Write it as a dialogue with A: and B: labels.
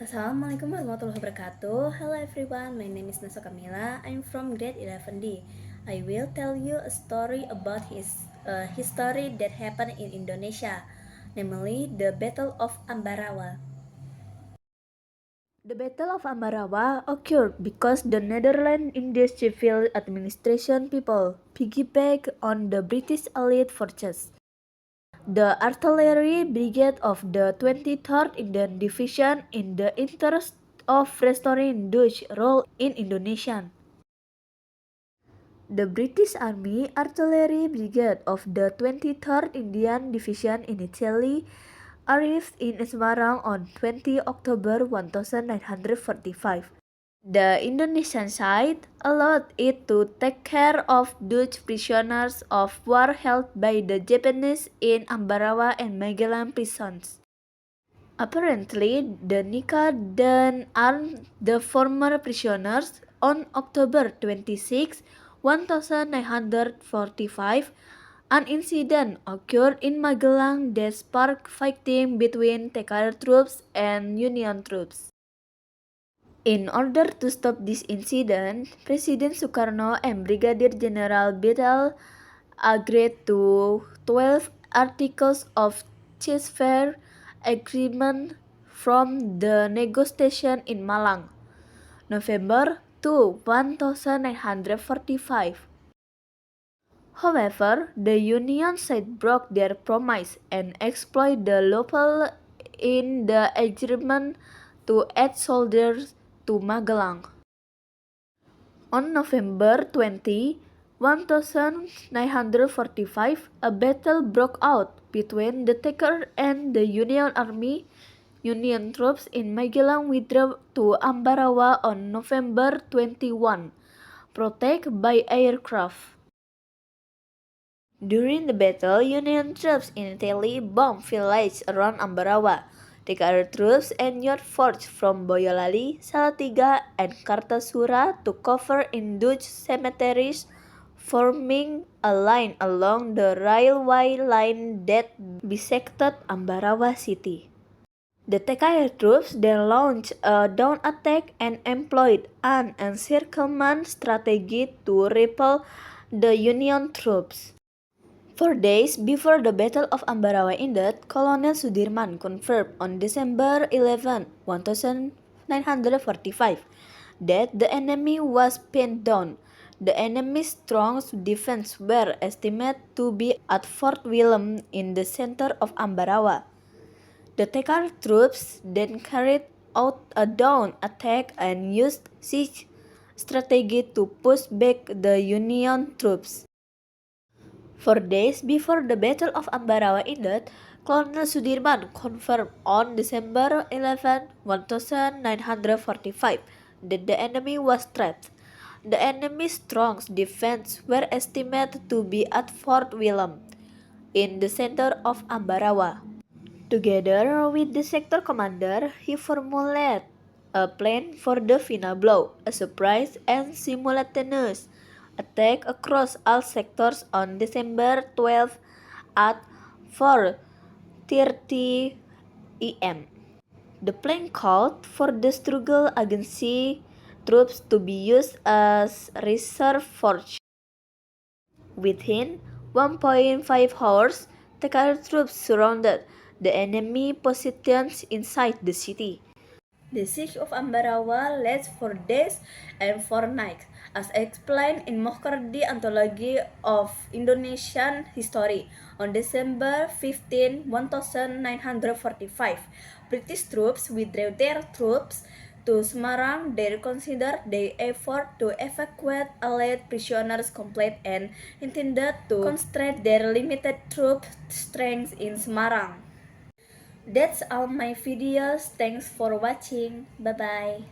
A: Assalamualaikum warahmatullahi wabarakatuh. Hello everyone, my name is Nasa Kamila. I'm from grade 11D. I will tell you a story about history that happened in Indonesia, namely the Battle of Ambarawa. The Battle of Ambarawa occurred because the Netherlands Indian civil administration people piggybacked on the British elite forces. The artillery brigade of the 23rd Indian Division in the interest of restoring Dutch rule in Indonesia. The British Army Artillery Brigade of the 23rd Indian Division initially arrived in Semarang on 20 October 1945. The Indonesian side allowed it to take care of Dutch prisoners of war held by the Japanese in Ambarawa and Magelang prisons. Apparently, the Nika then armed the former prisoners on October 26, 1945. An incident occurred in Magelang that sparked fighting between TKR troops and Union troops. In order to stop this incident, President Sukarno and Brigadier General Bedal agreed to 12 articles of ceasefire agreement from the negotiation in Malang, November 2, 1945. However, the Union side broke their promise and exploited the loophole in the agreement to add soldiers to Magelang. On November 20, 1945, a battle broke out between the TKR and the Union Army. Union troops in Magelang withdrew to Ambarawa on November 21, protected by aircraft. During the battle, Union troops initially bombed villages around Ambarawa. TKR troops entered forts from Boyolali, Salatiga, and Kartasura to cover in Dutch cemeteries, forming a line along the railway line that bisected Ambarawa city. The TKR troops then launched a dawn attack and employed an encirclement strategy to repel the Union troops. 4 days before the Battle of Ambarawa ended, Colonel Sudirman confirmed on December 11, 1945, that the enemy was pinned down. The enemy's strong defense were estimated to be at Fort Willem in the center of Ambarawa. The TKR troops then carried out a dawn attack and used siege strategy to push back the Union troops. 4 days before the Battle of Ambarawa ended, Colonel Sudirman confirmed on December 11, 1945, that the enemy was trapped. The enemy's strong defense were estimated to be at Fort Willem, in the center of Ambarawa. Together with the sector commander, he formulated a plan for the final blow, a surprise and simultaneous attack across all sectors on December 12 at 4:30 am. The plan called for the struggle agency troops to be used as reserve force. Within 1.5 hours, TKR troops surrounded the enemy positions inside the city. The siege of Ambarawa lasted for days and 4 nights, as explained in Mokhtardi Anthology of Indonesian History on December 15, 1945. British troops withdrew their troops to Semarang. They reconsidered their effort to evacuate Allied prisoners complete and intended to concentrate their limited troop strength in Semarang. That's all my videos. Thanks for watching. Bye bye.